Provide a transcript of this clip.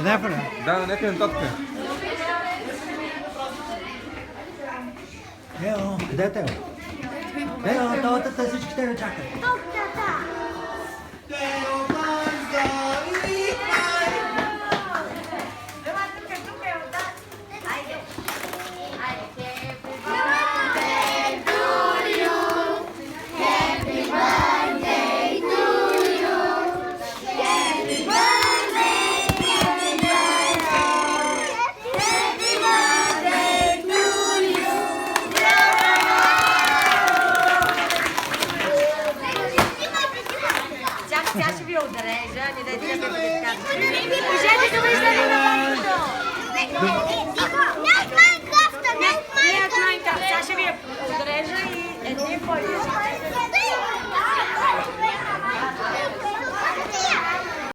Телефона? Да, нека е нататък. Ео, къде те? Ео, толкова всички те чакат. Тя ще ви отрежа, не дайте да ме подкарате. Кажете довиждане на Бонкото! Не от Майнкрафта, не от Майнкрафта! Сега ще ви отрежа и един по един.